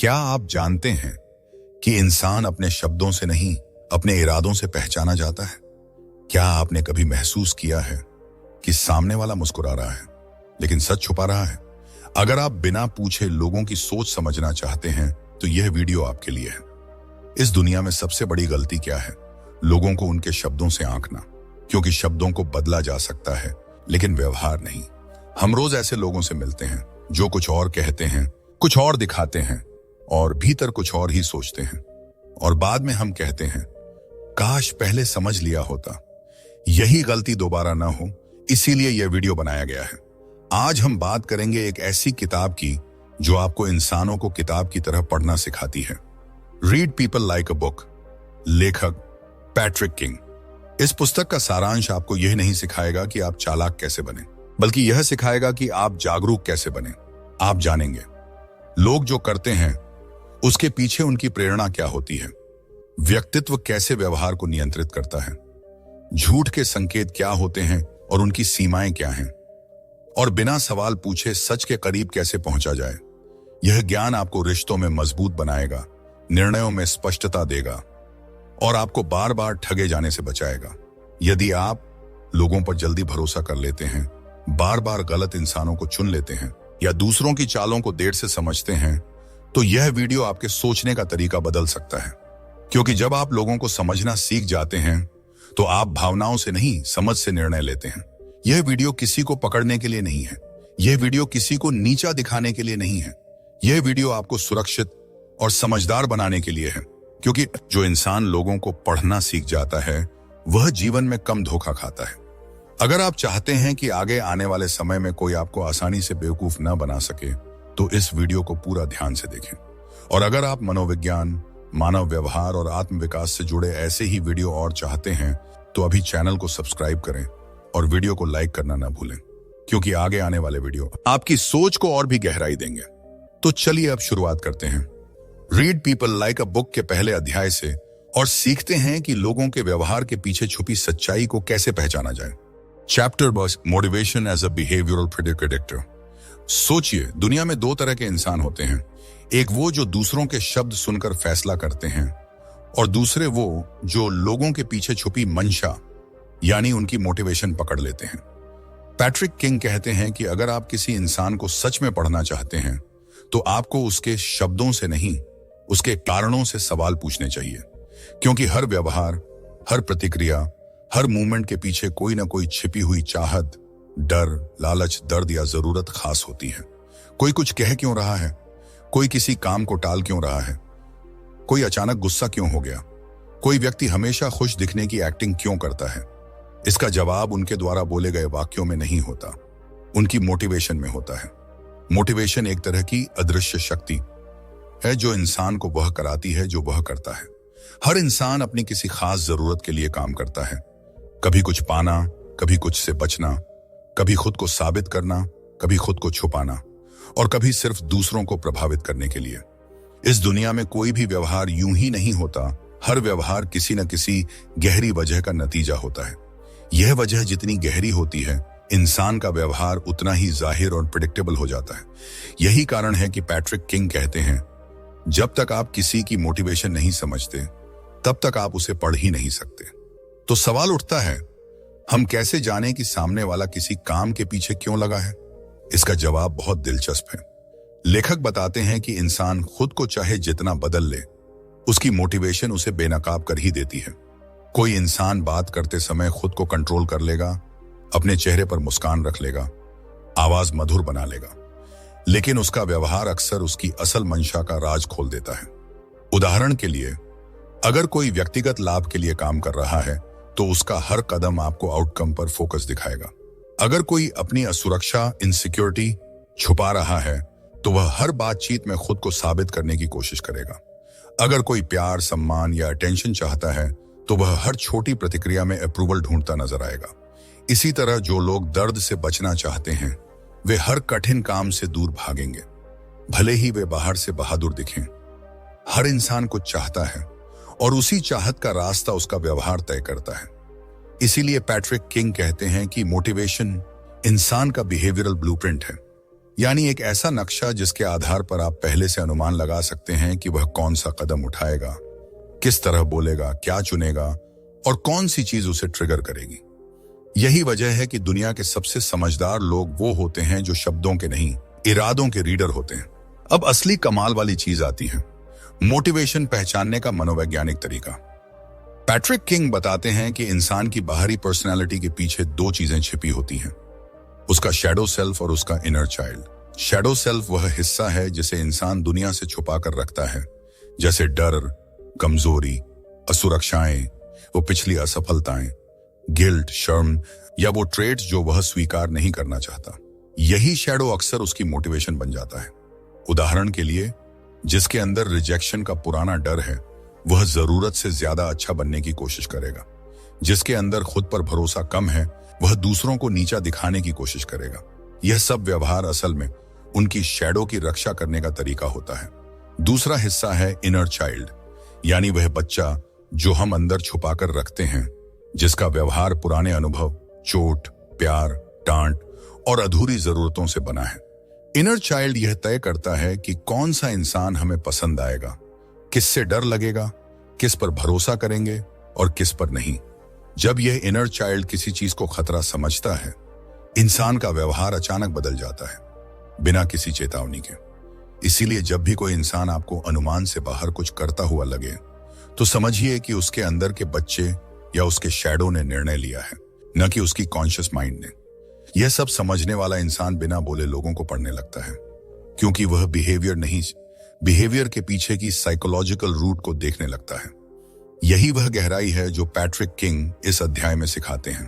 क्या आप जानते हैं कि इंसान अपने शब्दों से नहीं, अपने इरादों से पहचाना जाता है? क्या आपने कभी महसूस किया है कि सामने वाला मुस्कुरा रहा है लेकिन सच छुपा रहा है? अगर आप बिना पूछे लोगों की सोच समझना चाहते हैं तो यह वीडियो आपके लिए है। इस दुनिया में सबसे बड़ी गलती क्या है? लोगों को उनके शब्दों से आंकना, क्योंकि शब्दों को बदला जा सकता है लेकिन व्यवहार नहीं। हम रोज ऐसे लोगों से मिलते हैं जो कुछ और कहते हैं, कुछ और दिखाते हैं और भीतर कुछ और ही सोचते हैं, और बाद में हम कहते हैं काश पहले समझ लिया होता। यही गलती दोबारा ना हो, इसीलिए यह वीडियो बनाया गया है। आज हम बात करेंगे एक ऐसी किताब की जो आपको इंसानों को किताब की तरह पढ़ना सिखाती है। Read people like a book, लेखक पैट्रिक किंग। इस पुस्तक का सारांश आपको यह नहीं सिखाएगा कि आप चालाक कैसे बने, बल्कि यह सिखाएगा कि आप जागरूक कैसे बने। आप जानेंगे लोग जो करते हैं उसके पीछे उनकी प्रेरणा क्या होती है, व्यक्तित्व कैसे व्यवहार को नियंत्रित करता है, झूठ के संकेत क्या होते हैं और उनकी सीमाएं क्या हैं, और बिना सवाल पूछे सच के करीब कैसे पहुंचा जाए। यह ज्ञान आपको रिश्तों में मजबूत बनाएगा, निर्णयों में स्पष्टता देगा और आपको बार बार ठगे जाने से बचाएगा। यदि आप लोगों पर जल्दी भरोसा कर लेते हैं, बार बार गलत इंसानों को चुन लेते हैं या दूसरों की चालों को देर से समझते हैं, तो यह वीडियो आपके सोचने का तरीका बदल सकता है। क्योंकि जब आप लोगों को समझना सीख जाते हैं तो आप भावनाओं से नहीं, समझ से निर्णय लेते हैं। यह वीडियो किसी को पकड़ने के लिए नहीं है, यह वीडियो किसी को नीचा दिखाने के लिए नहीं है। यह वीडियो आपको सुरक्षित और समझदार बनाने के लिए है, क्योंकि जो इंसान लोगों को पढ़ना सीख जाता है वह जीवन में कम धोखा खाता है। अगर आप चाहते हैं कि आगे आने वाले समय में कोई आपको आसानी से बेवकूफ न बना सके तो इस वीडियो को पूरा ध्यान से देखें। और अगर आप मनोविज्ञान, मानव व्यवहार और आत्मविकास से जुड़े ऐसे ही वीडियो और चाहते हैं तो अभी चैनल को सब्सक्राइब करें और वीडियो को लाइक करना ना भूलें, क्योंकि आगे आने वाले वीडियो आपकी सोच को और भी गहराई देंगे। तो चलिए अब शुरुआत करते हैं read people like a book के पहले अध्याय से और सीखते हैं कि लोगों के व्यवहार के पीछे छुपी सच्चाई को कैसे पहचाना जाए। चैप्टर बस motivation as a behavioural predictor. सोचिए, दुनिया में दो तरह के इंसान होते हैं। एक वो जो दूसरों के शब्द सुनकर फैसला करते हैं, और दूसरे वो जो लोगों के पीछे छुपी मंशा यानी उनकी मोटिवेशन पकड़ लेते हैं। पैट्रिक किंग कहते हैं कि अगर आप किसी इंसान को सच में पढ़ना चाहते हैं तो आपको उसके शब्दों से नहीं, उसके कारणों से सवाल पूछने चाहिए। क्योंकि हर व्यवहार, हर प्रतिक्रिया, हर मूवमेंट के पीछे कोई ना कोई छिपी हुई चाहत, डर, लालच, दर्द या जरूरत खास होती है। कोई कुछ कह क्यों रहा है, कोई किसी काम को टाल क्यों रहा है, कोई अचानक गुस्सा क्यों हो गया, कोई व्यक्ति हमेशा खुश दिखने की एक्टिंग क्यों करता है। इसका जवाब उनके द्वारा बोले गए वाक्यों में नहीं होता, उनकी मोटिवेशन में होता है। मोटिवेशन एक तरह की अदृश्य शक्ति है जो इंसान को वह कराती है जो वह करता है। हर इंसान अपनी किसी खास जरूरत के लिए काम करता है। कभी कुछ पाना, कभी कुछ से बचना, कभी खुद को साबित करना, कभी खुद को छुपाना, और कभी सिर्फ दूसरों को प्रभावित करने के लिए। इस दुनिया में कोई भी व्यवहार यूं ही नहीं होता। हर व्यवहार किसी न किसी गहरी वजह का नतीजा होता है। यह वजह जितनी गहरी होती है, इंसान का व्यवहार उतना ही जाहिर और प्रेडिक्टेबल हो जाता है। यही कारण है कि पैट्रिक किंग कहते हैं, जब तक आप किसी की मोटिवेशन नहीं समझते तब तक आप उसे पढ़ ही नहीं सकते। तो सवाल उठता है, हम कैसे जानें कि सामने वाला किसी काम के पीछे क्यों लगा है? इसका जवाब बहुत दिलचस्प है। लेखक बताते हैं कि इंसान खुद को चाहे जितना बदल ले, उसकी मोटिवेशन उसे बेनकाब कर ही देती है। कोई इंसान बात करते समय खुद को कंट्रोल कर लेगा, अपने चेहरे पर मुस्कान रख लेगा, आवाज मधुर बना लेगा, लेकिन उसका व्यवहार अक्सर उसकी असल मंशा का राज खोल देता है। उदाहरण के लिए, अगर कोई व्यक्तिगत लाभ के लिए काम कर रहा है तो उसका हर कदम आपको आउटकम पर फोकस दिखाएगा। अगर कोई अपनी असुरक्षा, इनसिक्योरिटी छुपा रहा है तो वह हर बातचीत में खुद को साबित करने की कोशिश करेगा। अगर कोई प्यार, सम्मान या अटेंशन चाहता है तो वह हर छोटी प्रतिक्रिया में अप्रूवल ढूंढता नजर आएगा। इसी तरह जो लोग दर्द से बचना चाहते हैं वे हर कठिन काम से दूर भागेंगे, भले ही वे बाहर से बहादुर दिखें। हर इंसान कुछ चाहता है और उसी चाहत का रास्ता उसका व्यवहार तय करता है। इसीलिए पैट्रिक किंग कहते हैं कि मोटिवेशन इंसान का बिहेवियरल ब्लूप्रिंट है। यानी एक ऐसा नक्शा जिसके आधार पर आप पहले से अनुमान लगा सकते हैं कि वह कौन सा कदम उठाएगा, किस तरह बोलेगा, क्या चुनेगा और कौन सी चीज उसे ट्रिगर करेगी। यही वजह है कि दुनिया के सबसे समझदार लोग वो होते हैं जो शब्दों के नहीं, इरादों के रीडर होते हैं। अब असली कमाल वाली चीज आती है, मोटिवेशन पहचानने का मनोवैज्ञानिक तरीका। पैट्रिक किंग बताते हैं कि इंसान की बाहरी पर्सनैलिटी के पीछे दो चीजें छिपी होती हैं, उसका शैडो सेल्फ और उसका इनर चाइल्ड। शैडो सेल्फ वह हिस्सा है जिसे इंसान दुनिया से छुपा कर रखता है, जैसे डर, कमजोरी, असुरक्षाएं, वो पिछली असफलताएं, गिल्ट, शर्म या वो ट्रेट्स जो वह स्वीकार नहीं करना चाहता। यही शैडो अक्सर उसकी मोटिवेशन बन जाता है। उदाहरण के लिए, जिसके अंदर रिजेक्शन का पुराना डर है वह जरूरत से ज्यादा अच्छा बनने की कोशिश करेगा। जिसके अंदर खुद पर भरोसा कम है वह दूसरों को नीचा दिखाने की कोशिश करेगा। यह सब व्यवहार असल में उनकी शैडो की रक्षा करने का तरीका होता है। दूसरा हिस्सा है इनर चाइल्ड, यानी वह बच्चा जो हम अंदर छुपा कर रखते हैं, जिसका व्यवहार पुराने अनुभव, चोट, प्यार, डांट और अधूरी जरूरतों से बना है। इनर चाइल्ड यह तय करता है कि कौन सा इंसान हमें पसंद आएगा, किससे डर लगेगा, किस पर भरोसा करेंगे और किस पर नहीं। जब यह इनर चाइल्ड किसी चीज को खतरा समझता है, इंसान का व्यवहार अचानक बदल जाता है, बिना किसी चेतावनी के। इसीलिए जब भी कोई इंसान आपको अनुमान से बाहर कुछ करता हुआ लगे, तो समझिए कि उसके अंदर के बच्चे या उसके शैडो ने निर्णय लिया है, न कि उसकी कॉन्शियस माइंड ने। यह सब समझने वाला इंसान बिना बोले लोगों को पढ़ने लगता है, क्योंकि वह बिहेवियर के पीछे की साइकोलॉजिकल रूट को देखने लगता है। यही वह गहराई है जो पैट्रिक किंग इस अध्याय में सिखाते हैं।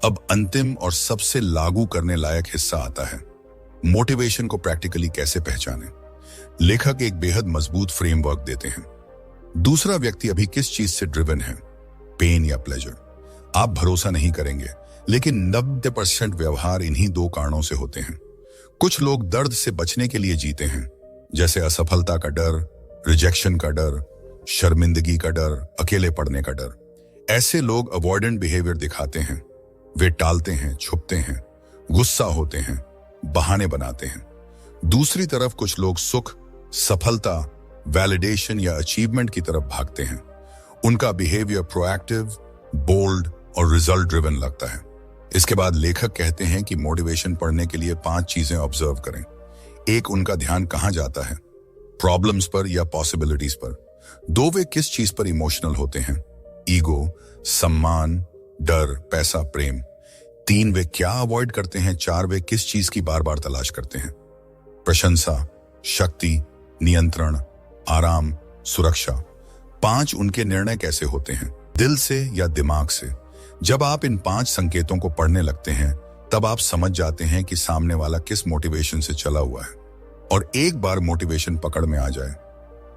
अब अंतिम और सबसे लागू करने लायक हिस्सा आता है, मोटिवेशन को प्रैक्टिकली कैसे पहचानें। लेखक एक बेहद मजबूत फ्रेमवर्क देते हैं। दूसरा व्यक्ति अभी किस चीज से ड्रिवन है, पेन या प्लेजर। आप भरोसा नहीं करेंगे, लेकिन 90% व्यवहार इन्हीं दो कारणों से होते हैं। कुछ लोग दर्द से बचने के लिए जीते हैं, जैसे असफलता का डर, रिजेक्शन का डर, शर्मिंदगी का डर, अकेले पड़ने का डर। ऐसे लोग अवॉइडेंट बिहेवियर दिखाते हैं, वे टालते हैं, छुपते हैं, गुस्सा होते हैं, बहाने बनाते हैं। दूसरी तरफ कुछ लोग सुख, सफलता, वैलिडेशन या अचीवमेंट की तरफ भागते हैं। उनका बिहेवियर प्रोएक्टिव, बोल्ड और रिजल्ट ड्रिवन लगता है। इसके बाद लेखक कहते हैं कि मोटिवेशन पढ़ने के लिए 5 चीजें ऑब्जर्व करें। एक, उनका ध्यान कहां जाता है, प्रॉब्लम्स पर या पॉसिबिलिटीज पर। 2, वे किस चीज पर इमोशनल होते हैं, ईगो, सम्मान, डर, पैसा, प्रेम। 3, वे क्या अवॉइड करते हैं। 4, वे किस चीज की बार बार तलाश करते हैं, प्रशंसा, शक्ति, नियंत्रण, आराम, सुरक्षा। 5, उनके निर्णय कैसे होते हैं, दिल से या दिमाग से। जब आप इन 5 संकेतों को पढ़ने लगते हैं, तब आप समझ जाते हैं कि सामने वाला किस मोटिवेशन से चला हुआ है। और एक बार मोटिवेशन पकड़ में आ जाए,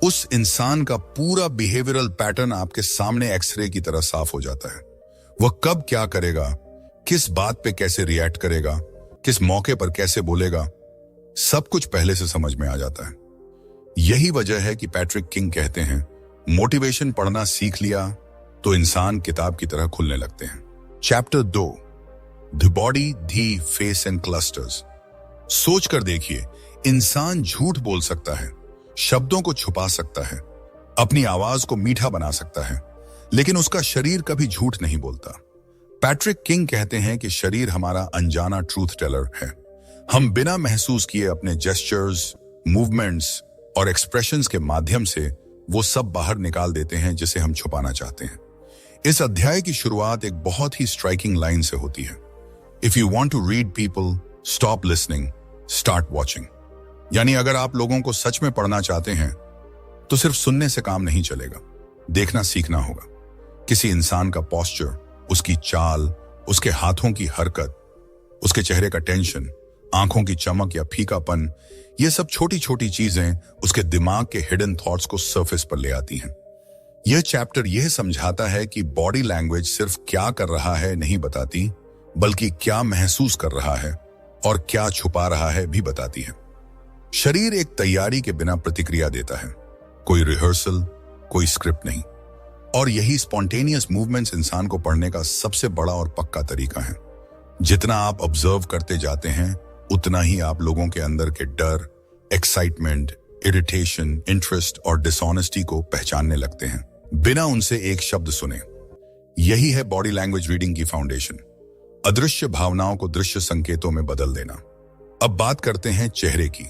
उस इंसान का पूरा बिहेवियरल पैटर्न आपके सामने एक्सरे की तरह साफ हो जाता है। वह कब क्या करेगा, किस बात पे कैसे रिएक्ट करेगा, किस मौके पर कैसे बोलेगा, सब कुछ पहले से समझ में आ जाता है। यही वजह है कि पैट्रिक किंग कहते हैं, मोटिवेशन पढ़ना सीख लिया तो इंसान किताब की तरह खुलने लगते हैं। Chapter 2, the body, the face and clusters. सोच कर देखिए, इंसान झूठ बोल सकता है, शब्दों को छुपा सकता है, अपनी आवाज को मीठा बना सकता है, लेकिन उसका शरीर कभी झूठ नहीं बोलता। पैट्रिक किंग कहते हैं कि शरीर हमारा अनजाना ट्रूथ टेलर है। हम बिना महसूस किए अपने जेस्चर्स, मूवमेंट्स और एक्सप्रेशंस के माध्यम से वो सब बाहर निकाल देते हैं जिसे हम छुपाना चाहते हैं। इस अध्याय की शुरुआत एक बहुत ही स्ट्राइकिंग लाइन से होती है, if you want to read people, stop listening, start watching. यानी अगर आप लोगों को सच में पढ़ना चाहते हैं तो सिर्फ सुनने से काम नहीं चलेगा, देखना सीखना होगा। किसी इंसान का पोस्चर, उसकी चाल, उसके हाथों की हरकत, उसके चेहरे का टेंशन, आंखों की चमक या फीकापन, ये सब छोटी छोटी चीजें उसके दिमाग के हिडन थॉट्स को सरफेस पर ले आती हैं। यह चैप्टर यह समझाता है कि बॉडी लैंग्वेज सिर्फ क्या कर रहा है नहीं बताती, बल्कि क्या महसूस कर रहा है और क्या छुपा रहा है भी बताती है। शरीर एक तैयारी के बिना प्रतिक्रिया देता है, कोई रिहर्सल, कोई स्क्रिप्ट नहीं। और यही स्पॉन्टेनियस मूवमेंट्स इंसान को पढ़ने का सबसे बड़ा और पक्का तरीका है। जितना आप ऑब्जर्व करते जाते हैं, उतना ही आप लोगों के अंदर के डर, एक्साइटमेंट, इरिटेशन, इंटरेस्ट और डिसऑनेस्टी को पहचानने लगते हैं, बिना उनसे एक शब्द सुने। यही है बॉडी लैंग्वेज रीडिंग की फाउंडेशन, अदृश्य भावनाओं को दृश्य संकेतों में बदल देना। अब बात करते हैं चेहरे की।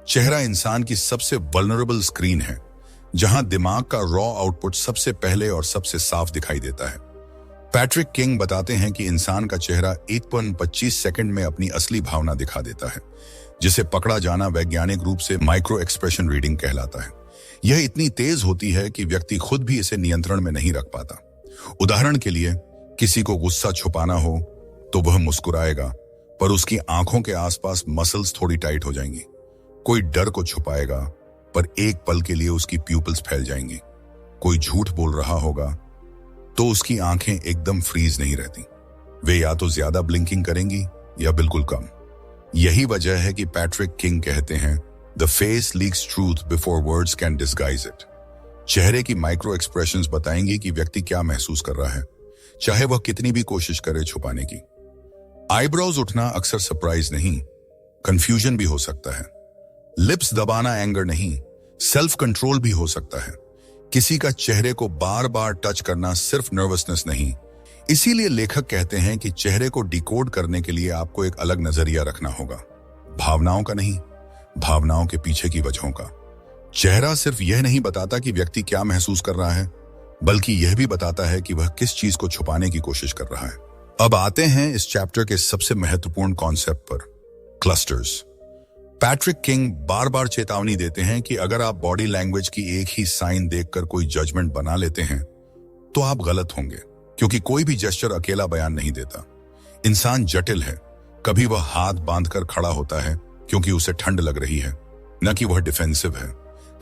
चेहरा इंसान की सबसे वल्नरेबल स्क्रीन है, जहां दिमाग का रॉ आउटपुट सबसे पहले और सबसे साफ दिखाई देता है। पैट्रिक किंग बताते हैं कि इंसान का चेहरा 1.25 सेकंड में अपनी असली भावना दिखा देता है, जिसे पकड़ा जाना वैज्ञानिक रूप से माइक्रो एक्सप्रेशन रीडिंग कहलाता है। यह इतनी तेज होती है कि व्यक्ति खुद भी इसे नियंत्रण में नहीं रख पाता। उदाहरण के लिए, किसी को गुस्सा छुपाना हो तो वह मुस्कुराएगा, पर उसकी आंखों के आसपास मसल्स थोड़ी टाइट हो जाएंगी। कोई डर को छुपाएगा, पर एक पल के लिए उसकी प्यूपल्स फैल जाएंगी। कोई झूठ बोल रहा होगा तो उसकी आंखें एकदम फ्रीज नहीं रहती। वे या तो ज्यादा ब्लिंकिंग करेंगी या बिल्कुल कम। यही वजह है कि पैट्रिक किंग कहते हैं, the face leaks truth before words can disguise it. चेहरे की माइक्रो एक्सप्रेशंस बताएंगी कि व्यक्ति क्या महसूस कर रहा है, चाहे वह कितनी भी कोशिश करे छुपाने की। आईब्रोज उठना अक्सर सरप्राइज नहीं, कंफ्यूजन भी हो सकता है। लिप्स दबाना एंगर नहीं, सेल्फ कंट्रोल भी हो सकता है। किसी का चेहरे को बार बार टच करना सिर्फ नर्वसनेस नहीं। इसीलिए लेखक कहते हैं कि चेहरे को डिकोड करने के लिए आपको एक अलग नजरिया रखना होगा, भावनाओं का नहीं, भावनाओं के पीछे की वजहों का। चेहरा सिर्फ यह नहीं बताता कि व्यक्ति क्या महसूस कर रहा है, बल्कि यह भी बताता है कि वह किस चीज को छुपाने की कोशिश कर रहा है। अब आते हैं इस चैप्टर के सबसे महत्वपूर्ण कॉन्सेप्ट पर, क्लस्टर्स। पैट्रिक किंग बार बार चेतावनी देते हैं कि अगर आप बॉडी लैंग्वेज की एक ही साइन देखकर कोई जजमेंट बना लेते हैं तो आप गलत होंगे, क्योंकि कोई भी जेस्चर अकेला बयान नहीं देता। इंसान जटिल है। कभी वह हाथ बांधकर खड़ा होता है क्योंकि उसे ठंड लग रही है, न कि वह डिफेंसिव है।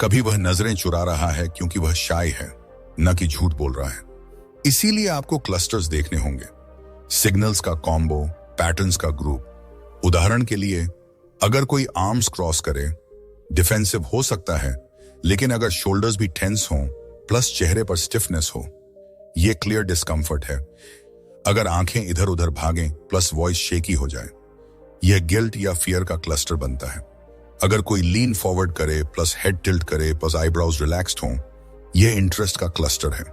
कभी वह नजरें चुरा रहा है क्योंकि वह शाय है, न कि झूठ बोल रहा है। इसीलिए आपको क्लस्टर्स देखने होंगे, सिग्नल्स का कॉम्बो, पैटर्न्स का ग्रुप। उदाहरण के लिए, अगर कोई आर्म्स क्रॉस करे, डिफेंसिव हो सकता है, लेकिन अगर शोल्डर्स भी टेंस हों प्लस चेहरे पर स्टिफनेस हो, यह क्लियर डिस्कंफर्ट है। अगर आंखें इधर उधर भागें प्लस वॉइस शेकी हो जाए, यह गिल्ट या फियर का क्लस्टर बनता है। अगर कोई लीन फॉरवर्ड करे प्लस हेड टिल्ट करे प्लस आईब्राउज रिलैक्स्ड हों, यह इंटरेस्ट का क्लस्टर है।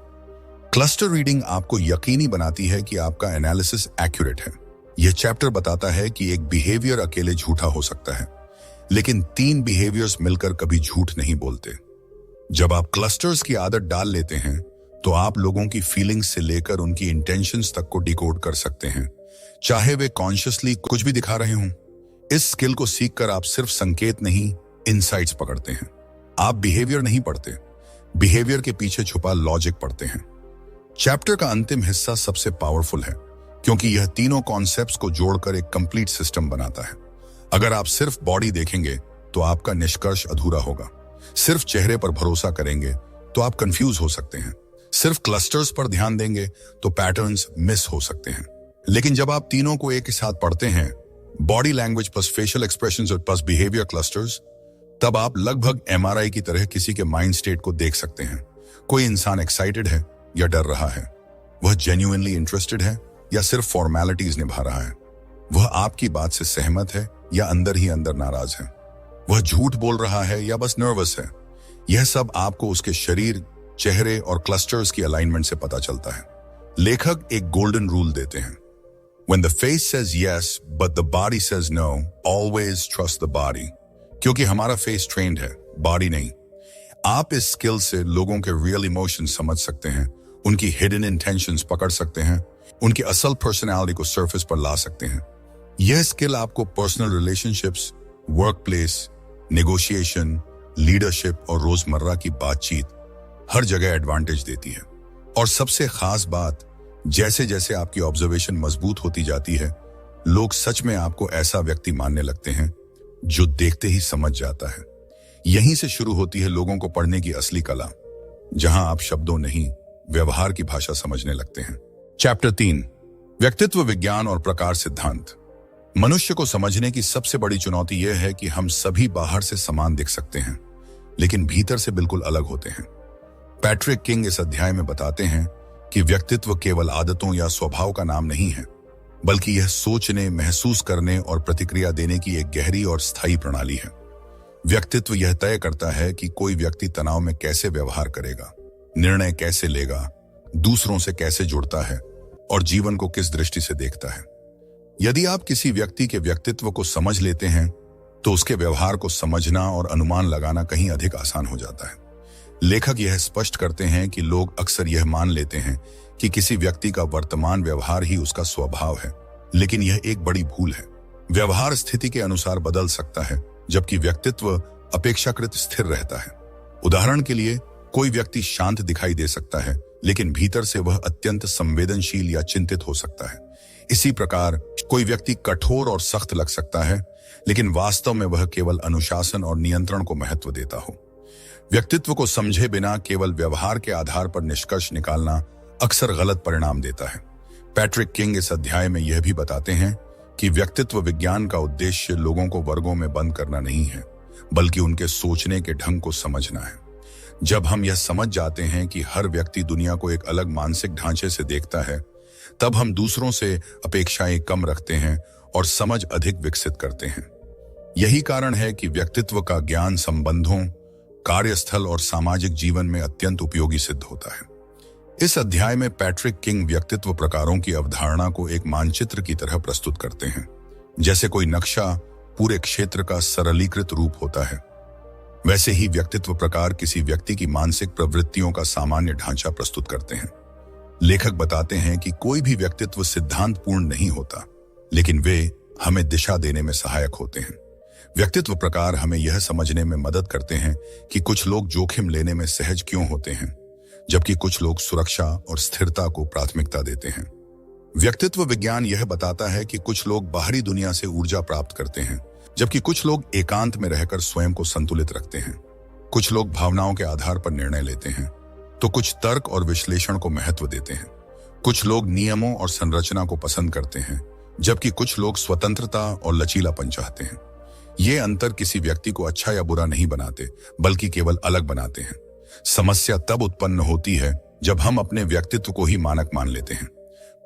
क्लस्टर रीडिंग आपको यकीनी बनाती है कि आपका एनालिसिस एक्यूरेट है। यह चैप्टर बताता है कि एक बिहेवियर अकेले झूठा हो सकता है, लेकिन 3 बिहेवियर्स मिलकर कभी झूठ नहीं बोलते। जब आप क्लस्टर्स की आदत डाल लेते हैं तो आप लोगों की फीलिंग्स से लेकर उनकी इंटेंशंस तक को डिकोड कर सकते हैं, चाहे वे कॉन्शियसली कुछ भी दिखा रहे हों। इस स्किल को सीखकर आप सिर्फ संकेत नहीं, इनसाइट्स पकड़ते हैं। आप बिहेवियर नहीं पढ़ते, बिहेवियर के पीछे छुपा लॉजिक पढ़ते हैं। चैप्टर का अंतिम हिस्सा सबसे पावरफुल है, क्योंकि यह तीनों कॉन्सेप्ट्स को जोड़कर एक कंप्लीट सिस्टम बनाता है। अगर आप सिर्फ बॉडी देखेंगे तो आपका निष्कर्ष अधूरा होगा। सिर्फ चेहरे पर भरोसा करेंगे तो आप कंफ्यूज हो सकते हैं। सिर्फ क्लस्टर्स पर ध्यान देंगे तो पैटर्न्स मिस हो सकते हैं। लेकिन जब आप तीनों को एक साथ पढ़ते हैं, body language plus facial expressions और प्लस बिहेवियर क्लस्टर्स, तब आप लगभग एमआरआई की तरह किसी के माइंड स्टेट को देख सकते हैं। कोई इंसान एक्साइटेड है या डर रहा है, वह जेन्युइनली इंटरेस्टेड है या सिर्फ फॉर्मेलिटीज निभा रहा है, वह आपकी बात से सहमत है या अंदर ही अंदर नाराज है, वह झूठ बोल रहा है या बस नर्वस है। यह सब आपको उसके शरीर, चेहरे और क्लस्टर्स की अलाइनमेंट से पता चलता है। लेखक एक गोल्डन रूल देते हैं, When the face says yes, but the body says no, always trust the body. क्योंकि हमारा फेस ट्रेंड है, बॉडी नहीं। आप इस स्किल से लोगों के रियल इमोशन समझ सकते हैं, उनकी हिडन इंटेंशंस पकड़ सकते हैं, उनकी असल पर्सनालिटी को सरफेस पर ला सकते हैं। यह स्किल आपको personal relationships, work place, negotiation, leadership और रोजमर्रा की बातचीत हर जगह एडवांटेज देती है। और सबसे खास बात, जैसे जैसे आपकी ऑब्जर्वेशन मजबूत होती जाती है, लोग सच में आपको ऐसा व्यक्ति मानने लगते हैं जो देखते ही समझ जाता है। यहीं से शुरू होती है लोगों को पढ़ने की असली कला, जहां आप शब्दों नहीं, व्यवहार की भाषा समझने लगते हैं। चैप्टर 3, व्यक्तित्व विज्ञान और प्रकार सिद्धांत। मनुष्य को समझने की सबसे बड़ी चुनौती यह है कि हम सभी बाहर से समान दिख सकते हैं, लेकिन भीतर से बिल्कुल अलग होते हैं। पैट्रिक किंग इस अध्याय में बताते हैं कि व्यक्तित्व केवल आदतों या स्वभाव का नाम नहीं है, बल्कि यह सोचने, महसूस करने और प्रतिक्रिया देने की एक गहरी और स्थायी प्रणाली है। व्यक्तित्व यह तय करता है कि कोई व्यक्ति तनाव में कैसे व्यवहार करेगा, निर्णय कैसे लेगा, दूसरों से कैसे जुड़ता है और जीवन को किस दृष्टि से देखता है। यदि आप किसी व्यक्ति के व्यक्तित्व को समझ लेते हैं तो उसके व्यवहार को समझना और अनुमान लगाना कहीं अधिक आसान हो जाता है। लेखक यह स्पष्ट करते हैं कि लोग अक्सर यह मान लेते हैं कि किसी व्यक्ति का वर्तमान व्यवहार ही उसका स्वभाव है, लेकिन यह एक बड़ी भूल है। व्यवहार स्थिति के अनुसार बदल सकता है, जबकि व्यक्तित्व अपेक्षाकृत स्थिर रहता है। उदाहरण के लिए, कोई व्यक्ति शांत दिखाई दे सकता है, लेकिन भीतर से वह अत्यंत संवेदनशील या चिंतित हो सकता है। इसी प्रकार कोई व्यक्ति कठोर और सख्त लग सकता है, लेकिन वास्तव में वह केवल अनुशासन और नियंत्रण को महत्व देता हो। व्यक्तित्व को समझे बिना केवल व्यवहार के आधार पर निष्कर्ष निकालना अक्सर गलत परिणाम देता है। पैट्रिक किंग इस अध्याय में यह भी बताते हैं कि व्यक्तित्व विज्ञान का उद्देश्य लोगों को वर्गों में बंद करना नहीं है, बल्कि उनके सोचने के ढंग को समझना है। जब हम यह समझ जाते हैं कि हर व्यक्ति दुनिया को एक अलग मानसिक ढांचे से देखता है, तब हम दूसरों से अपेक्षाएं कम रखते हैं और समझ अधिक विकसित करते हैं। यही कारण है कि व्यक्तित्व का ज्ञान संबंधों, कार्यस्थल और सामाजिक जीवन में अत्यंत उपयोगी सिद्ध होता है। इस अध्याय में पैट्रिक किंग व्यक्तित्व प्रकारों की अवधारणा को एक मानचित्र की तरह प्रस्तुत करते हैं। जैसे कोई नक्शा पूरे क्षेत्र का सरलीकृत रूप होता है, वैसे ही व्यक्तित्व प्रकार किसी व्यक्ति की मानसिक प्रवृत्तियों का सामान्य ढांचा प्रस्तुत करते हैं। लेखक बताते हैं कि कोई भी व्यक्तित्व सिद्धांतपूर्ण नहीं होता, लेकिन वे हमें दिशा देने में सहायक होते हैं। व्यक्तित्व प्रकार हमें यह समझने में मदद करते हैं कि कुछ लोग जोखिम लेने में सहज क्यों होते हैं, जबकि कुछ लोग सुरक्षा और स्थिरता को प्राथमिकता देते हैं। व्यक्तित्व विज्ञान यह बताता है कि कुछ लोग बाहरी दुनिया से ऊर्जा प्राप्त करते हैं, जबकि कुछ लोग एकांत में रहकर स्वयं को संतुलित रखते हैं। कुछ लोग भावनाओं के आधार पर निर्णय लेते हैं, तो कुछ तर्क और विश्लेषण को महत्व देते हैं। कुछ लोग नियमों और संरचना को पसंद करते हैं, जबकि कुछ लोग स्वतंत्रता और लचीलापन चाहते हैं। ये अंतर किसी व्यक्ति को अच्छा या बुरा नहीं बनाते, बल्कि केवल अलग बनाते हैं। समस्या तब उत्पन्न होती है जब हम अपने व्यक्तित्व को ही मानक मान लेते हैं।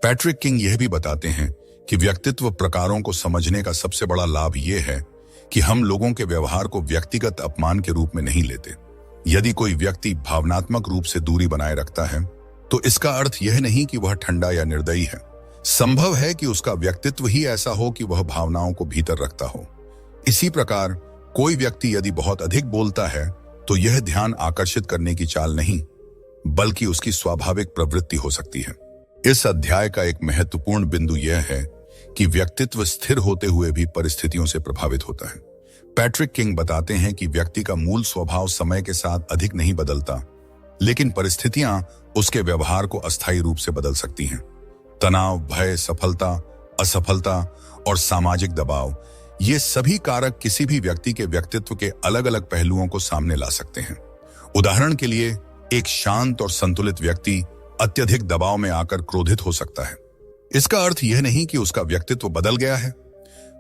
पैट्रिक किंग यह भी बताते हैं कि व्यक्तित्व प्रकारों को समझने का सबसे बड़ा लाभ यह है कि हम लोगों के व्यवहार को व्यक्तिगत अपमान के रूप में नहीं लेते। यदि कोई व्यक्ति भावनात्मक रूप से दूरी बनाए रखता है, तो इसका अर्थ यह नहीं कि वह ठंडा या निर्दयी है। संभव है कि उसका व्यक्तित्व ही ऐसा हो कि वह भावनाओं को भीतर रखता हो। इसी प्रकार कोई व्यक्ति यदि बहुत अधिक बोलता है, तो यह ध्यान आकर्षित करने की चाल नहीं, बल्कि उसकी स्वाभाविक प्रवृत्ति हो सकती है। इस अध्याय का एक महत्वपूर्ण बिंदु यह है कि व्यक्तित्व स्थिर होते हुए भी परिस्थितियों से प्रभावित होता है। पैट्रिक किंग बताते हैं कि व्यक्ति का मूल स्वभाव समय के साथ अधिक नहीं बदलता, लेकिन परिस्थितियां उसके व्यवहार को अस्थायी रूप से बदल सकती हैं। तनाव, भय, सफलता, असफलता और सामाजिक दबाव, ये सभी कारक किसी भी व्यक्ति के व्यक्तित्व के अलग अलग पहलुओं को सामने ला सकते हैं। उदाहरण के लिए, एक शांत और संतुलित व्यक्ति अत्यधिक दबाव में आकर क्रोधित हो सकता है। इसका अर्थ यह नहीं कि उसका व्यक्तित्व बदल गया है,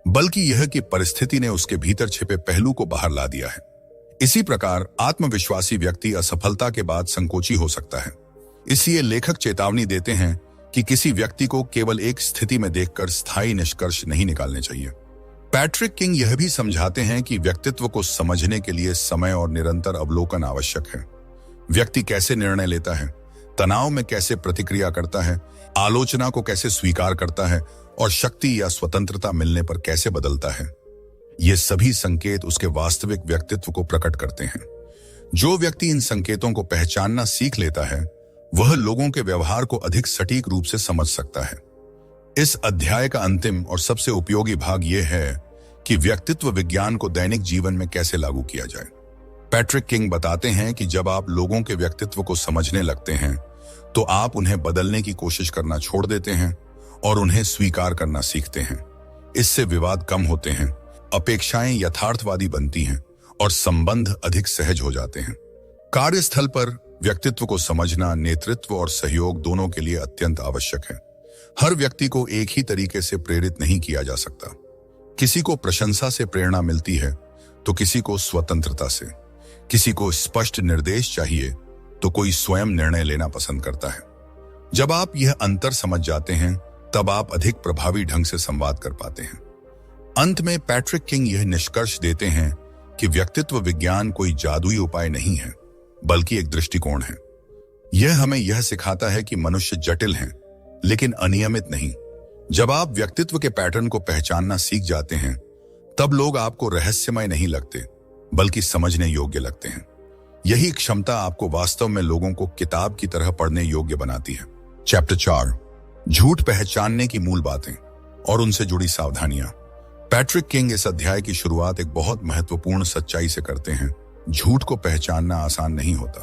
बल्कि यह कि परिस्थिति ने उसके भीतर छिपे पहलू को बाहर ला दिया है। इसी प्रकार आत्मविश्वासी व्यक्ति असफलता के बाद संकोची हो सकता है। इसलिए लेखक चेतावनी देते हैं कि किसी व्यक्ति को केवल एक स्थिति में देखकर स्थायी निष्कर्ष नहीं निकालने चाहिए। पैट्रिक किंग यह भी समझाते हैं कि व्यक्तित्व को समझने के लिए समय और निरंतर अवलोकन आवश्यक है। व्यक्ति कैसे निर्णय लेता है, तनाव में कैसे प्रतिक्रिया करता है, आलोचना को कैसे स्वीकार करता है और शक्ति या स्वतंत्रता मिलने पर कैसे बदलता है, ये सभी संकेत उसके वास्तविक व्यक्तित्व को प्रकट करते हैं। जो व्यक्ति इन संकेतों को पहचानना सीख लेता है, वह लोगों के व्यवहार को अधिक सटीक रूप से समझ सकता है। इस अध्याय का अंतिम और सबसे उपयोगी भाग यह है कि व्यक्तित्व विज्ञान को दैनिक जीवन में कैसे लागू किया जाए। पैट्रिक किंग बताते हैं कि जब आप लोगों के व्यक्तित्व को समझने लगते हैं, तो आप उन्हें बदलने की कोशिश करना छोड़ देते हैं और उन्हें स्वीकार करना सीखते हैं। इससे विवाद कम होते हैं, अपेक्षाएं यथार्थवादी बनती हैं और संबंध अधिक सहज हो जाते हैं। कार्यस्थल पर व्यक्तित्व को समझना नेतृत्व और सहयोग दोनों के लिए अत्यंत आवश्यक है। हर व्यक्ति को एक ही तरीके से प्रेरित नहीं किया जा सकता। किसी को प्रशंसा से प्रेरणा मिलती है, तो किसी को स्वतंत्रता से। किसी को स्पष्ट निर्देश चाहिए, तो कोई स्वयं निर्णय लेना पसंद करता है। जब आप यह अंतर समझ जाते हैं, तब आप अधिक प्रभावी ढंग से संवाद कर पाते हैं। अंत में पैट्रिक किंग यह निष्कर्ष देते हैं कि व्यक्तित्व विज्ञान कोई जादुई उपाय नहीं है, बल्कि एक दृष्टिकोण है। यह हमें यह सिखाता है कि मनुष्य जटिल हैं, लेकिन अनियमित नहीं। जब आप व्यक्तित्व के पैटर्न को पहचानना सीख जाते हैं, तब लोग आपको रहस्यमय नहीं लगते, बल्कि समझने योग्य लगते हैं। यही क्षमता आपको वास्तव में लोगों को किताब की तरह पढ़ने योग्य बनाती है। चैप्टर 4, झूठ पहचानने की मूल बातें और उनसे जुड़ी सावधानियां। पैट्रिक किंग इस अध्याय की शुरुआत एक बहुत महत्वपूर्ण सच्चाई से करते हैं। झूठ को पहचानना आसान नहीं होता।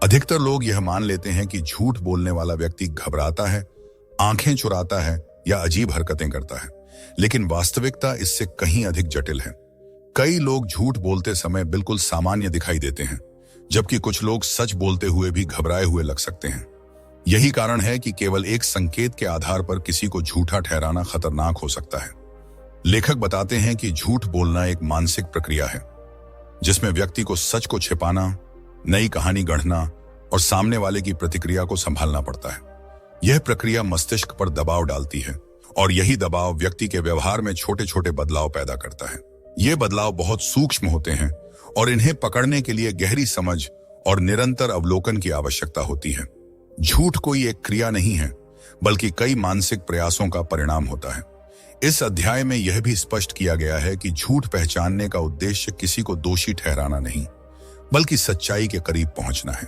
अधिकतर लोग यह मान लेते हैं कि झूठ बोलने वाला व्यक्ति घबराता है, आंखें चुराता है या अजीब हरकतें करता है, लेकिन वास्तविकता इससे कहीं अधिक जटिल है। कई लोग झूठ बोलते समय बिल्कुल सामान्य दिखाई देते हैं, जबकि कुछ लोग सच बोलते हुए भी घबराए हुए लग सकते हैं। यही कारण है कि केवल एक संकेत के आधार पर किसी को झूठा ठहराना खतरनाक हो सकता है। लेखक बताते हैं कि झूठ बोलना एक मानसिक प्रक्रिया है, जिसमें व्यक्ति को सच को छिपाना, नई कहानी गढ़ना और सामने वाले की प्रतिक्रिया को संभालना पड़ता है। यह प्रक्रिया मस्तिष्क पर दबाव डालती है और यही दबाव व्यक्ति के व्यवहार में छोटे छोटे बदलाव पैदा करता है। ये बदलाव बहुत सूक्ष्म होते हैं और इन्हें पकड़ने के लिए गहरी समझ और निरंतर अवलोकन की आवश्यकता होती है। झूठ कोई एक क्रिया नहीं है, बल्कि कई मानसिक प्रयासों का परिणाम होता है। इस अध्याय में यह भी स्पष्ट किया गया है कि झूठ पहचानने का उद्देश्य किसी को दोषी ठहराना नहीं, बल्कि सच्चाई के करीब पहुंचना है।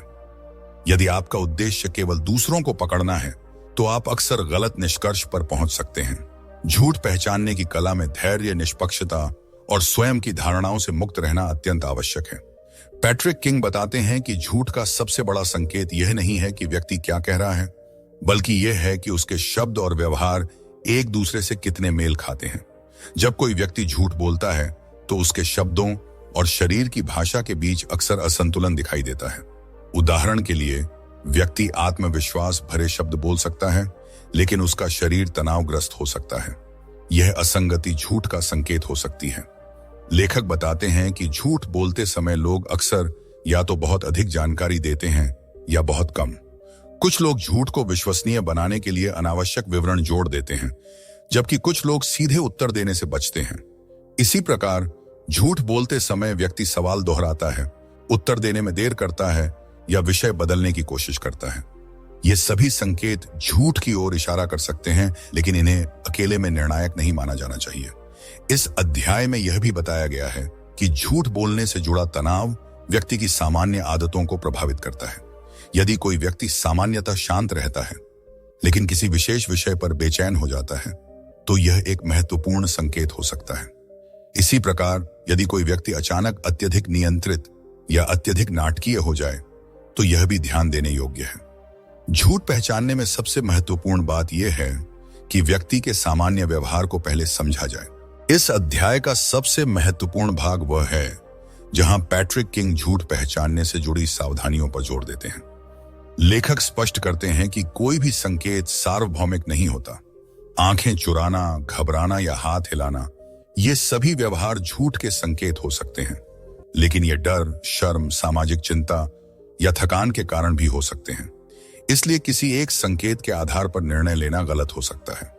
यदि आपका उद्देश्य केवल दूसरों को पकड़ना है, तो आप अक्सर गलत निष्कर्ष पर पहुंच सकते हैं। झूठ पहचानने की कला में धैर्य, निष्पक्षता और स्वयं की धारणाओं से मुक्त रहना अत्यंत आवश्यक है। पैट्रिक किंग बताते हैं कि झूठ का सबसे बड़ा संकेत यह नहीं है कि व्यक्ति क्या कह रहा है, बल्कि यह है कि उसके शब्द और व्यवहार एक दूसरे से कितने मेल खाते हैं। जब कोई व्यक्ति झूठ बोलता है, तो उसके शब्दों और शरीर की भाषा के बीच अक्सर असंतुलन दिखाई देता है। उदाहरण के लिए, व्यक्ति आत्मविश्वास भरे शब्द बोल सकता है, लेकिन उसका शरीर तनावग्रस्त हो सकता है। यह असंगति झूठ का संकेत हो सकती है। लेखक बताते हैं कि झूठ बोलते समय लोग अक्सर या तो बहुत अधिक जानकारी देते हैं या बहुत कम। कुछ लोग झूठ को विश्वसनीय बनाने के लिए अनावश्यक विवरण जोड़ देते हैं, जबकि कुछ लोग सीधे उत्तर देने से बचते हैं। इसी प्रकार झूठ बोलते समय व्यक्ति सवाल दोहराता है, उत्तर देने में देर करता है या विषय बदलने की कोशिश करता है। ये सभी संकेत झूठ की ओर इशारा कर सकते हैं, लेकिन इन्हें अकेले में निर्णायक नहीं माना जाना चाहिए। इस अध्याय में यह भी बताया गया है कि झूठ बोलने से जुड़ा तनाव व्यक्ति की सामान्य आदतों को प्रभावित करता है। यदि कोई व्यक्ति सामान्यतः शांत रहता है, लेकिन किसी विशेष विषय पर बेचैन हो जाता है, तो यह एक महत्वपूर्ण संकेत हो सकता है। इसी प्रकार यदि कोई व्यक्ति अचानक अत्यधिक नियंत्रित या अत्यधिक नाटकीय हो जाए, तो यह भी ध्यान देने योग्य है। झूठ पहचानने में सबसे महत्वपूर्ण बात यह है कि व्यक्ति के सामान्य व्यवहार को पहले समझा जाए। इस अध्याय का सबसे महत्वपूर्ण भाग वह है जहां पैट्रिक किंग झूठ पहचानने से जुड़ी सावधानियों पर जोर देते हैं। लेखक स्पष्ट करते हैं कि कोई भी संकेत सार्वभौमिक नहीं होता। आंखें चुराना, घबराना या हाथ हिलाना, ये सभी व्यवहार झूठ के संकेत हो सकते हैं, लेकिन ये डर, शर्म, सामाजिक चिंता या थकान के कारण भी हो सकते हैं। इसलिए किसी एक संकेत के आधार पर निर्णय लेना गलत हो सकता है।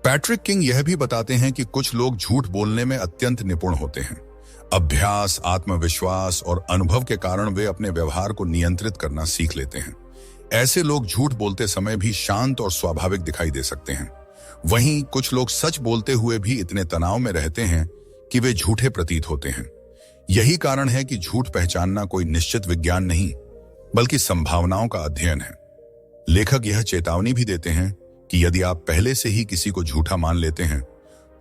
पैट्रिक किंग यह भी बताते हैं कि कुछ लोग झूठ बोलने में अत्यंत निपुण होते हैं। अभ्यास, आत्मविश्वास और अनुभव के कारण वे अपने व्यवहार को नियंत्रित करना सीख लेते हैं। ऐसे लोग झूठ बोलते समय भी शांत और स्वाभाविक दिखाई दे सकते हैं। वहीं कुछ लोग सच बोलते हुए भी इतने तनाव में रहते हैं कि वे झूठे प्रतीत होते हैं। यही कारण है कि झूठ पहचानना कोई निश्चित विज्ञान नहीं, बल्कि संभावनाओं का अध्ययन है। लेखक यह चेतावनी भी देते हैं कि यदि आप पहले से ही किसी को झूठा मान लेते हैं,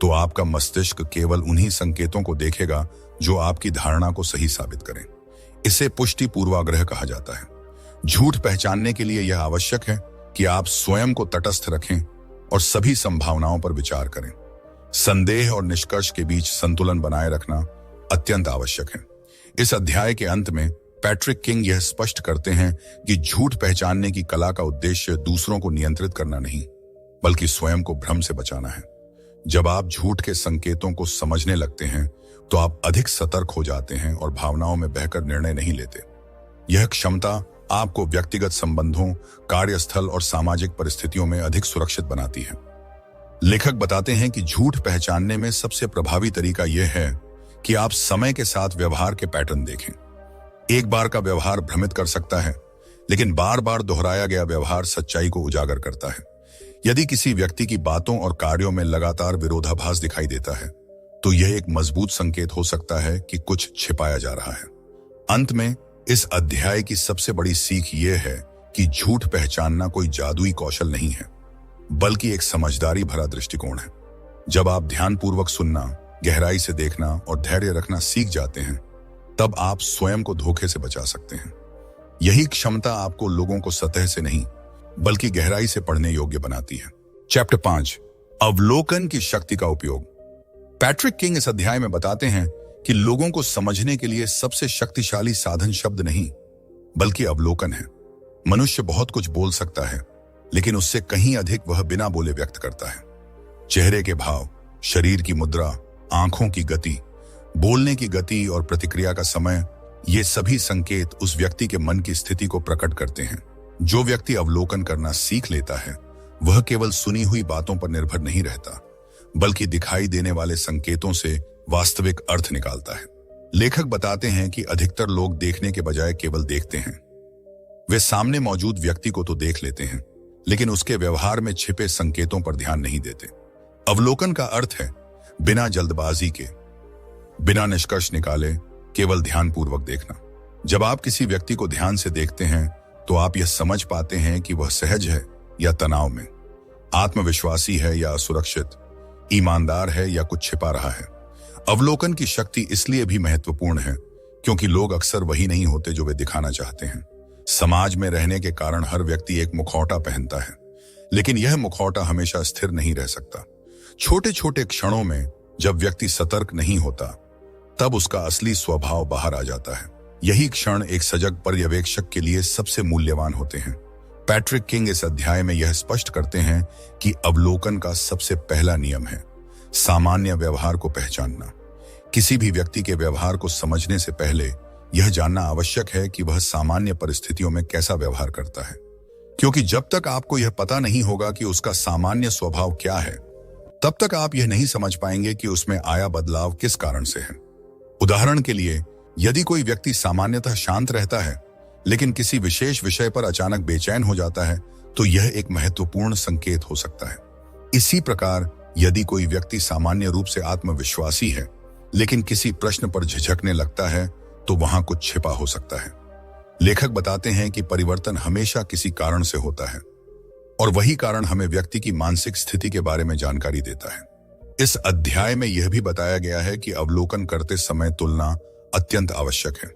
तो आपका मस्तिष्क केवल उन्हीं संकेतों को देखेगा जो आपकी धारणा को सही साबित करें। इसे पुष्टि पूर्वाग्रह कहा जाता है। झूठ पहचानने के लिए यह आवश्यक है कि आप स्वयं को तटस्थ रखें और सभी संभावनाओं पर विचार करें। संदेह और निष्कर्ष के बीच संतुलन बनाए रखना अत्यंत आवश्यक है। इस अध्याय के अंत में पैट्रिक किंग यह स्पष्ट करते हैं कि झूठ पहचानने की कला का उद्देश्य दूसरों को नियंत्रित करना नहीं, बल्कि स्वयं को भ्रम से बचाना है। जब आप झूठ के संकेतों को समझने लगते हैं, तो आप अधिक सतर्क हो जाते हैं और भावनाओं में बहकर निर्णय नहीं लेते। यह क्षमता आपको व्यक्तिगत संबंधों, कार्यस्थल और सामाजिक परिस्थितियों में अधिक सुरक्षित बनाती है। लेखक बताते हैं कि झूठ पहचानने में सबसे प्रभावी तरीका यह है कि आप समय के साथ व्यवहार के पैटर्न देखें। एक बार का व्यवहार भ्रमित कर सकता है, लेकिन बार बार दोहराया गया व्यवहार सच्चाई को उजागर करता है। यदि किसी व्यक्ति की बातों और कार्यों में लगातार विरोधाभास दिखाई देता है, तो यह एक मजबूत संकेत हो सकता है कि कुछ छिपाया जा रहा है। अंत में इस अध्याय की सबसे बड़ी सीख यह है कि झूठ पहचानना कोई जादुई कौशल नहीं है, बल्कि एक समझदारी भरा दृष्टिकोण है। जब आप ध्यानपूर्वक सुनना, गहराई से देखना और धैर्य रखना सीख जाते हैं, तब आप स्वयं को धोखे से बचा सकते हैं। यही क्षमता आपको लोगों को सतह से नहीं, बल्कि गहराई से पढ़ने योग्य बनाती है। चैप्टर 5, अवलोकन की शक्ति का उपयोग। पैट्रिक किंग इस अध्याय में बताते हैं कि लोगों को समझने के लिए सबसे शक्तिशाली साधन शब्द नहीं, बल्कि अवलोकन है। मनुष्य बहुत कुछ बोल सकता है, लेकिन उससे कहीं अधिक वह बिना बोले व्यक्त करता है। चेहरे के भाव, शरीर की मुद्रा, आंखों की गति, बोलने की गति और प्रतिक्रिया का समय, ये सभी संकेत उस व्यक्ति के मन की स्थिति को प्रकट करते हैं। जो व्यक्ति अवलोकन करना सीख लेता है, वह केवल सुनी हुई बातों पर निर्भर नहीं रहता, बल्कि दिखाई देने वाले संकेतों से वास्तविक अर्थ निकालता है। लेखक बताते हैं कि अधिकतर लोग देखने के बजाय केवल देखते हैं। वे सामने मौजूद व्यक्ति को तो देख लेते हैं, लेकिन उसके व्यवहार में छिपे संकेतों पर ध्यान नहीं देते। अवलोकन का अर्थ है बिना जल्दबाजी के, बिना निष्कर्ष निकाले, केवल ध्यानपूर्वक देखना। जब आप किसी व्यक्ति को ध्यान से देखते हैं, तो आप यह समझ पाते हैं कि वह सहज है या तनाव में, आत्मविश्वासी है या असुरक्षित, ईमानदार है या कुछ छिपा रहा है। अवलोकन की शक्ति इसलिए भी महत्वपूर्ण है क्योंकि लोग अक्सर वही नहीं होते जो वे दिखाना चाहते हैं। समाज में रहने के कारण हर व्यक्ति एक मुखौटा पहनता है, लेकिन यह मुखौटा हमेशा स्थिर नहीं रह सकता। छोटे छोटे क्षणों में जब व्यक्ति सतर्क नहीं होता, तब उसका असली स्वभाव बाहर आ जाता है। यही क्षण एक सजग पर्यवेक्षक के लिए सबसे मूल्यवान होते हैं। पैट्रिक किंग इस अध्याय में यह स्पष्ट करते हैं कि अवलोकन का सबसे पहला नियम है सामान्य व्यवहार को पहचानना। किसी भी व्यक्ति के व्यवहार को समझने से पहले यह जानना आवश्यक है कि वह सामान्य परिस्थितियों में कैसा व्यवहार करता है, क्योंकि जब तक आपको यह पता नहीं होगा कि उसका सामान्य स्वभाव क्या है, तब तक आप यह नहीं समझ पाएंगे कि उसमें आया बदलाव किस कारण से है। उदाहरण के लिए, यदि कोई व्यक्ति सामान्यतः शांत रहता है, लेकिन किसी विशेष विषय पर अचानक बेचैन हो जाता है, तो यह एक महत्वपूर्ण संकेत हो सकता है। इसी प्रकार, यदि कोई व्यक्ति सामान्य रूप से आत्मविश्वासी है, लेकिन किसी प्रश्न पर झिझकने लगता है, तो वहां कुछ छिपा हो सकता है। लेखक बताते हैं कि परिवर्तन हमेशा किसी कारण से होता है, और वही कारण हमें व्यक्ति की मानसिक स्थिति के बारे में जानकारी देता है। इस अध्याय में यह भी बताया गया है कि अवलोकन करते समय तुलना अत्यंत आवश्यक है।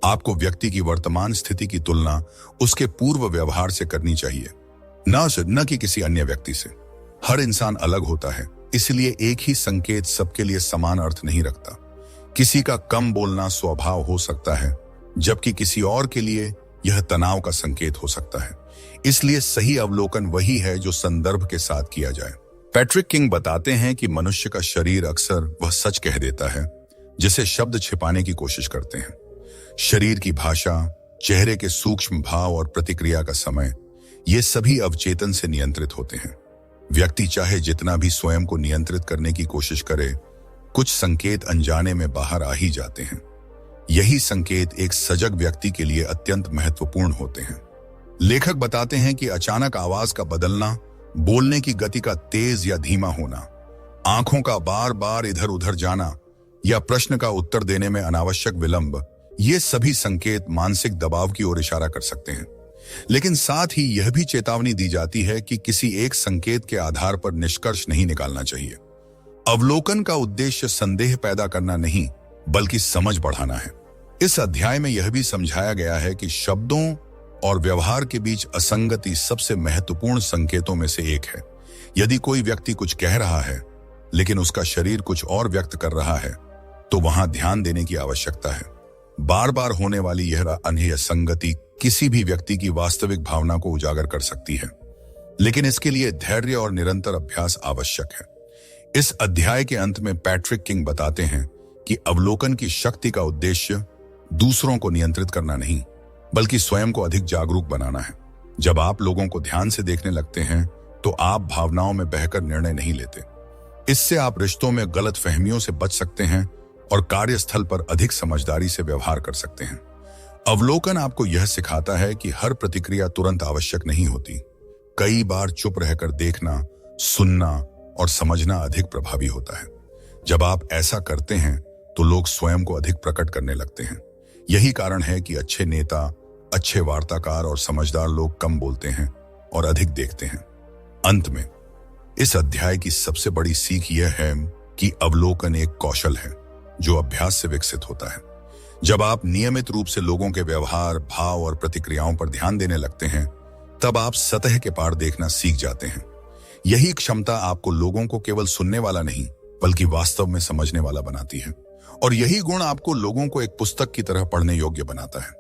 आपको व्यक्ति की वर्तमान स्थिति की तुलना उसके पूर्व व्यवहार से करनी चाहिए, न कि किसी अन्य व्यक्ति से। हर इंसान अलग होता है, इसलिए एक ही संकेत सबके लिए समान अर्थ नहीं रखता। किसी का कम बोलना स्वभाव हो सकता है, जबकि किसी और के लिए यह तनाव का संकेत हो सकता है। इसलिए सही अवलोकन वही है जो संदर्भ के साथ किया जाए। पैट्रिक किंग बताते हैं कि मनुष्य का शरीर अक्सर वह सच कह देता है जिसे शब्द छिपाने की कोशिश करते हैं। शरीर की भाषा, चेहरे के सूक्ष्म भाव और प्रतिक्रिया का समय, ये सभी अवचेतन से नियंत्रित होते हैं। व्यक्ति चाहे जितना भी स्वयं को नियंत्रित करने की कोशिश करे, कुछ संकेत अनजाने में बाहर आ ही जाते हैं। यही संकेत एक सजग व्यक्ति के लिए अत्यंत महत्वपूर्ण होते हैं। लेखक बताते हैं कि अचानक आवाज का बदलना, बोलने की गति का तेज या धीमा होना, आंखों का बार बार इधर उधर जाना या प्रश्न का उत्तर देने में अनावश्यक विलंब, ये सभी संकेत मानसिक दबाव की ओर इशारा कर सकते हैं। लेकिन साथ ही यह भी चेतावनी दी जाती है कि किसी एक संकेत के आधार पर निष्कर्ष नहीं निकालना चाहिए। अवलोकन का उद्देश्य संदेह पैदा करना नहीं, बल्कि समझ बढ़ाना है। इस अध्याय में यह भी समझाया गया है कि शब्दों और व्यवहार के बीच असंगति सबसे महत्वपूर्ण संकेतों में से एक है। यदि कोई व्यक्ति कुछ कह रहा है, लेकिन उसका शरीर कुछ और व्यक्त कर रहा है, तो वहां ध्यान देने की आवश्यकता है। बार बार होने वाली यह असंगति किसी भी व्यक्ति की वास्तविक भावना को उजागर कर सकती है, लेकिन इसके लिए धैर्य और निरंतर अभ्यास आवश्यक है। इस अध्याय के अंत में पैट्रिक किंग बताते हैं कि अवलोकन की शक्ति का उद्देश्य दूसरों को नियंत्रित करना नहीं, बल्कि स्वयं को अधिक जागरूक बनाना है। जब आप लोगों को ध्यान से देखने लगते हैं, तो आप भावनाओं में बहकर निर्णय नहीं लेते। इससे आप रिश्तों में गलत फहमियों से बच सकते हैं और कार्यस्थल पर अधिक समझदारी से व्यवहार कर सकते हैं। अवलोकन आपको यह सिखाता है कि हर प्रतिक्रिया तुरंत आवश्यक नहीं होती। कई बार चुप रहकर देखना, सुनना और समझना अधिक प्रभावी होता है। जब आप ऐसा करते हैं तो लोग स्वयं को अधिक प्रकट करने लगते हैं। यही कारण है कि अच्छे नेता, अच्छे वार्ताकार और समझदार लोग कम बोलते हैं और अधिक देखते हैं। अंत में इस अध्याय की सबसे बड़ी सीख यह है कि अवलोकन एक कौशल है जो अभ्यास से विकसित होता है। जब आप नियमित रूप से लोगों के व्यवहार, भाव और प्रतिक्रियाओं पर ध्यान देने लगते हैं, तब आप सतह के पार देखना सीख जाते हैं। यही क्षमता आपको लोगों को केवल सुनने वाला नहीं, बल्कि वास्तव में समझने वाला बनाती है। और यही गुण आपको लोगों को एक पुस्तक की तरह पढ़ने योग्य बनाता है।